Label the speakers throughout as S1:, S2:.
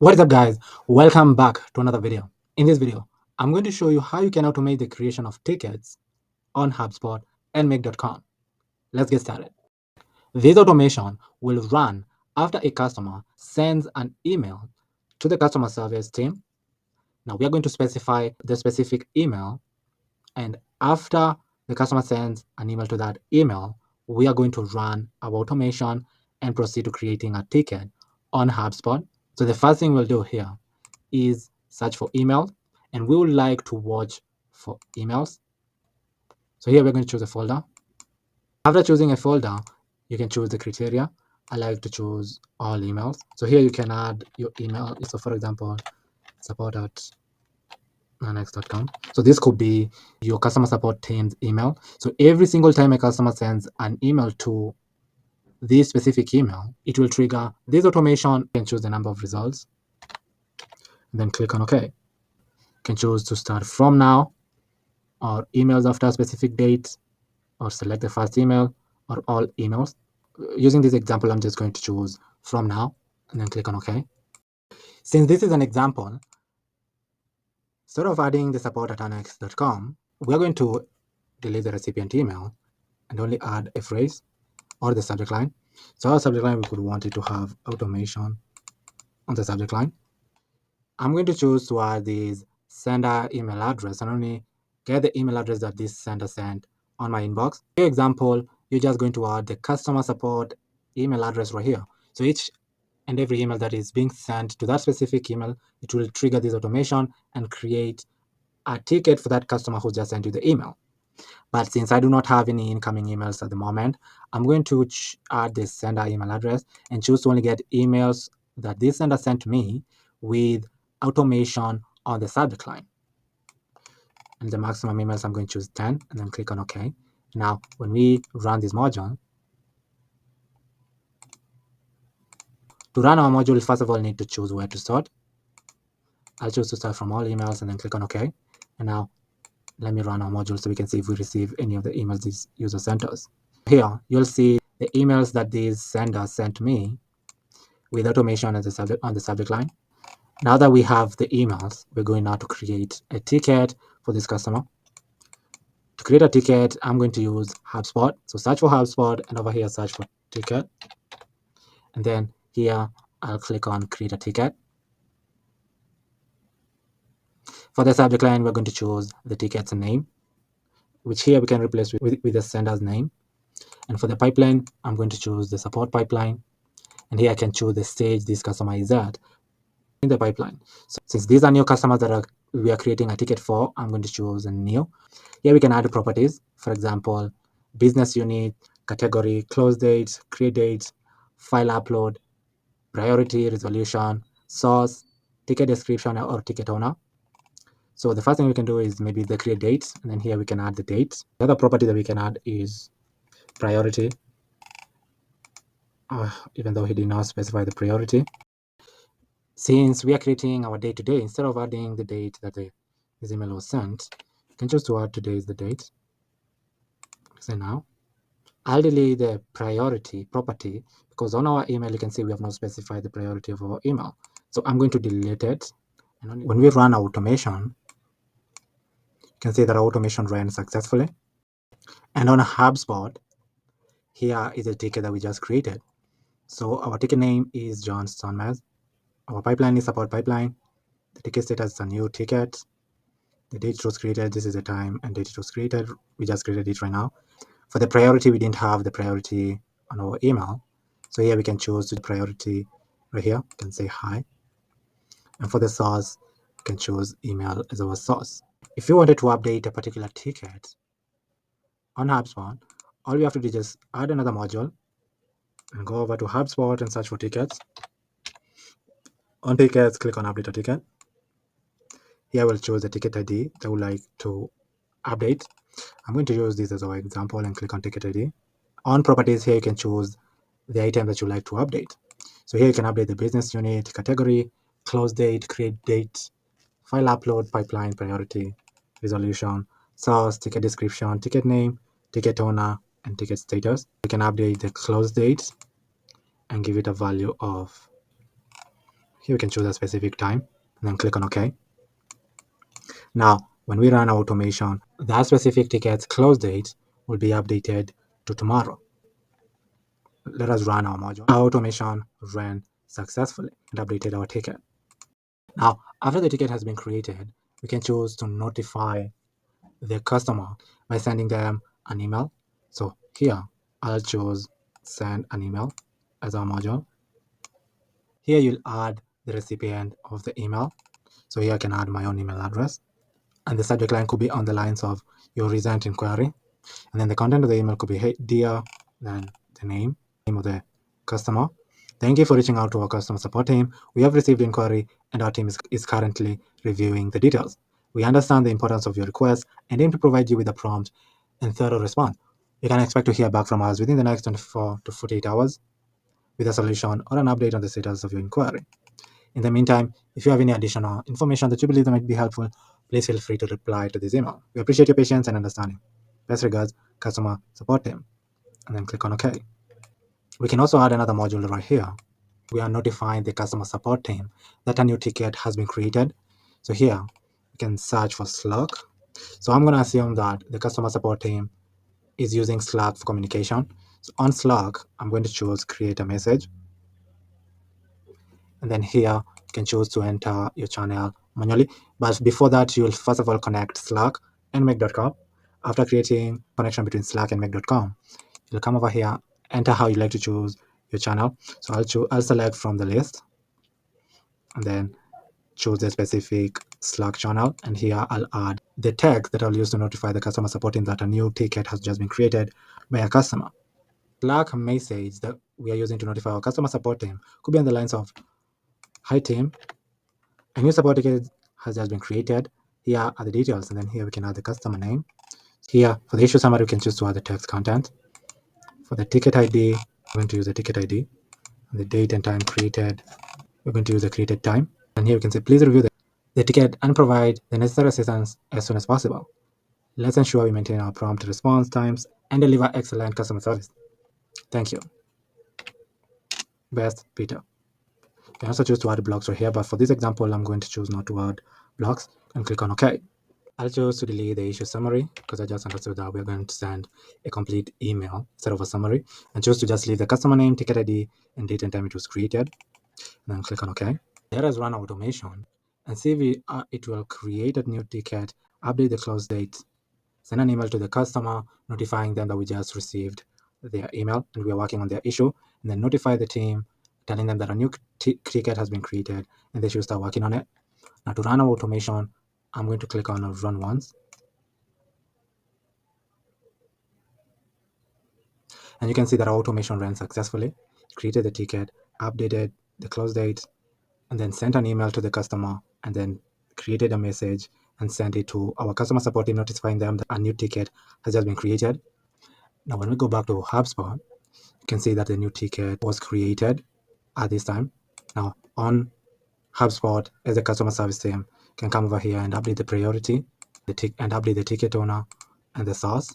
S1: What is up, guys? Welcome back to another video. In this video, I'm going to show you how you can automate the creation of tickets on HubSpot and Make.com. Let's get started. This automation will run after a customer sends an email to the customer service team. Now we are going to specify the specific email, and after the customer sends an email to that email, we are going to run our automation and proceed to creating a ticket on HubSpot. So the first thing we'll do here is search for email, and we would like to watch for emails. So here we're going to choose a folder. After choosing a folder, you can choose the criteria. I like to choose all emails. So here you can add your email. So for example, support@nanex.com. So this could be your customer support team's email. So every single time a customer sends an email to this specific email, it will trigger this automation. You can choose the number of results, and then click on OK. You can choose to start from now, or emails after a specific date, or select the first email, or all emails. Using this example, I'm just going to choose from now and then click on OK. Since this is an example, instead of adding the support@nanex.com, we're going to delete the recipient email and only add a phrase or the subject line. So our subject line, we could want it to have automation on the subject line. I'm going to choose to add this sender email address and only get the email address that this sender sent on my inbox. For example, you're just going to add the customer support email address right here. So each and every email that is being sent to that specific email, it will trigger this automation and create a ticket for that customer who just sent you the email. But since I do not have any incoming emails at the moment, I'm going to add this sender email address and choose to only get emails that this sender sent to me with automation on the subject line. And the maximum emails, I'm going to choose 10 and then click on OK. Now, when we run this module, to run our module, first of all, need to choose where to start. I'll choose to start from all emails and then click on OK. And now let me run our module so we can see if we receive any of the emails this user sent us. Here, you'll see the emails that these senders sent me with automation on the subject line. Now that we have the emails, we're going now to create a ticket for this customer. To create a ticket, I'm going to use HubSpot. So search for HubSpot, and over here, search for ticket. And then here, I'll click on create a ticket. For the subject line, we're going to choose the ticket's name, which here we can replace with the sender's name. And for the pipeline, I'm going to choose the support pipeline. And here I can choose the stage this customer is at in the pipeline. So since these are new customers that we are creating a ticket for, I'm going to choose a new. Here we can add properties. For example, business unit, category, close date, create date, file upload, priority, resolution, source, ticket description, or ticket owner. So the first thing we can do is maybe the create date, and then here we can add the date. The other property that we can add is priority, even though he did not specify the priority. Since we are creating our date today, instead of adding the date that this email was sent, you can choose to add today is the date. Say now. I'll delete the priority property because on our email, you can see we have not specified the priority of our email. So I'm going to delete it. And when we run our automation, you can see that our automation ran successfully. And on a HubSpot, here is a ticket that we just created. So our ticket name is John Stonmez. Our pipeline is support pipeline. The ticket status is a new ticket. The date it was created, this is the time and date it was created. We just created it right now. For the priority, we didn't have the priority on our email. So here we can choose the priority right here. We can say hi. And for the source, we can choose email as our source. If you wanted to update a particular ticket on HubSpot, all we have to do is just add another module and go over to HubSpot and search for tickets. On tickets, click on update a ticket. Here we'll choose the ticket ID that we would like to update. I'm going to use this as our example and click on ticket ID. On properties, here you can choose the item that you like to update. So here you can update the business unit, category, close date, create date, file upload, pipeline, priority, resolution, source, ticket description, ticket name, ticket owner, and ticket status. You can update the close date and give it a value of Here we can choose a specific time and then click on OK. Now, when we run our automation, that specific ticket's close date will be updated to tomorrow. Let us run our module. Our automation ran successfully and updated our ticket. Now, after the ticket has been created, we can choose to notify the customer by sending them an email. So here, I'll choose send an email as our module. Here you'll add the recipient of the email. So here I can add my own email address. And the subject line could be on the lines of your recent inquiry. And then the content of the email could be, hey, dear, then the name of the customer. Thank you for reaching out to our customer support team. We have received inquiry and our team is currently reviewing the details. We understand the importance of your request and aim to provide you with a prompt and thorough response. You can expect to hear back from us within the next 24 to 48 hours with a solution or an update on the status of your inquiry. In the meantime, if you have any additional information that you believe that might be helpful, please feel free to reply to this email. We appreciate your patience and understanding. Best regards, customer support team. And then click on OK. We can also add another module right here. We are notifying the customer support team that a new ticket has been created. So here, we can search for Slack. So I'm going to assume that the customer support team is using Slack for communication. So on Slack, I'm going to choose create a message. And then here, you can choose to enter your channel manually. But before that, you'll first of all connect Slack and Make.com. After creating connection between Slack and Make.com, you'll come over here, enter how you like to choose your channel. So I'll select from the list and then choose the specific Slack channel. And here I'll add the text that I'll use to notify the customer support team that a new ticket has just been created by a customer. Slack message that we are using to notify our customer support team could be on the lines of, hi team, a new support ticket has just been created. Here are the details, and then here we can add the customer name. Here for the issue summary, we can choose to add the text content. For the ticket ID, we're going to use the ticket ID. And the date and time created, we're going to use the created time. And here we can say, please review the ticket and provide the necessary assistance as soon as possible. Let's ensure we maintain our prompt response times and deliver excellent customer service. Thank you. Best, Peter. You can also choose to add blocks right here, but for this example, I'm going to choose not to add blocks and click on OK. I'll choose to delete the issue summary because I just understood that we're going to send a complete email instead of a summary, and choose to just leave the customer name, ticket ID, and date and time it was created. And then click on OK. Let us run automation and see if it will create a new ticket, update the close date, send an email to the customer notifying them that we just received their email and we are working on their issue, and then notify the team telling them that a new ticket has been created and they should start working on it. Now to run our automation, I'm going to click on run once. And you can see that our automation ran successfully, created the ticket, updated the close date, and then sent an email to the customer, and then created a message and sent it to our customer support team, notifying them that a new ticket has just been created. Now, when we go back to HubSpot, you can see that the new ticket was created at this time. Now, on HubSpot, as a customer service team, can come over here and update the priority, and update the ticket owner and the source.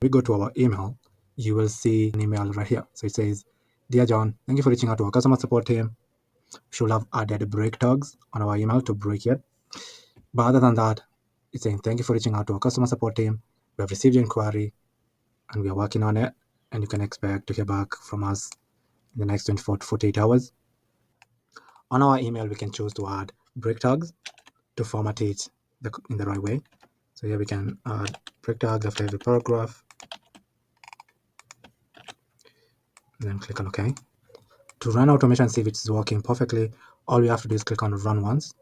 S1: We go to our email, you will see an email right here. So it says, Dear John, thank you for reaching out to our customer support team. We should have added break tags on our email to break it. But other than that, it's saying, thank you for reaching out to our customer support team. We have received your inquiry and we are working on it. And you can expect to hear back from us in the next 24 to 48 hours. On our email, we can choose to add break tags to format it in the right way. So here we can add break tags after every paragraph. And then click on OK. To run automation and see if it's working perfectly, all we have to do is click on run once.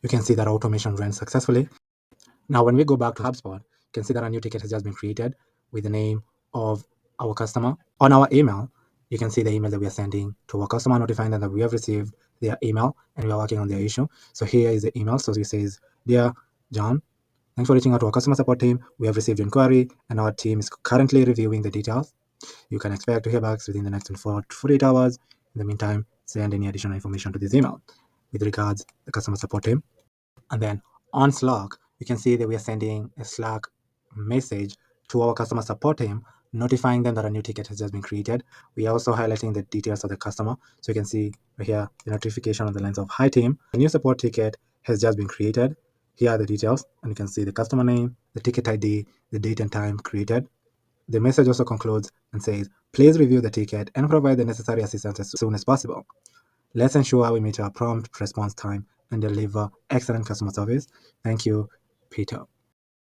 S1: You can see that automation ran successfully. Now, when we go back to HubSpot, you can see that a new ticket has just been created with the name of our customer. On our email, you can see the email that we are sending to our customer, notifying them that we have received their email and we are working on their issue. So here is the email. So it says, Dear John, thanks for reaching out to our customer support team. We have received your inquiry and our team is currently reviewing the details. You can expect to hear back within the next 24 to 48 hours. In the meantime, send any additional information to this email. With regards, the customer support team. And then on Slack, you can see that we are sending a Slack message to our customer support team, notifying them that a new ticket has just been created. We are also highlighting the details of the customer. So you can see here the notification on the lines of "Hi team, a new support ticket has just been created." Here are the details, and you can see the customer name, the ticket ID, the date and time created. The message also concludes and says, "Please review the ticket and provide the necessary assistance as soon as possible. Let's ensure we meet our prompt response time and deliver excellent customer service. Thank you, Peter."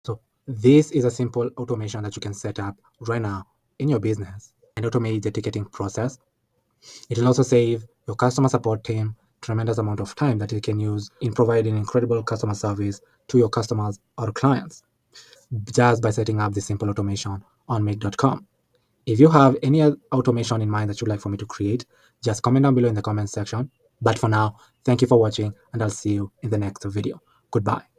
S1: So this is a simple automation that you can set up right now in your business and automate the ticketing process. It will also save your customer support team tremendous amount of time that you can use in providing incredible customer service to your customers or clients just by setting up this simple automation on make.com. If you have any automation in mind that you'd like for me to create, just comment down below in the comment section. But for now, thank you for watching, and I'll see you in the next video. Goodbye.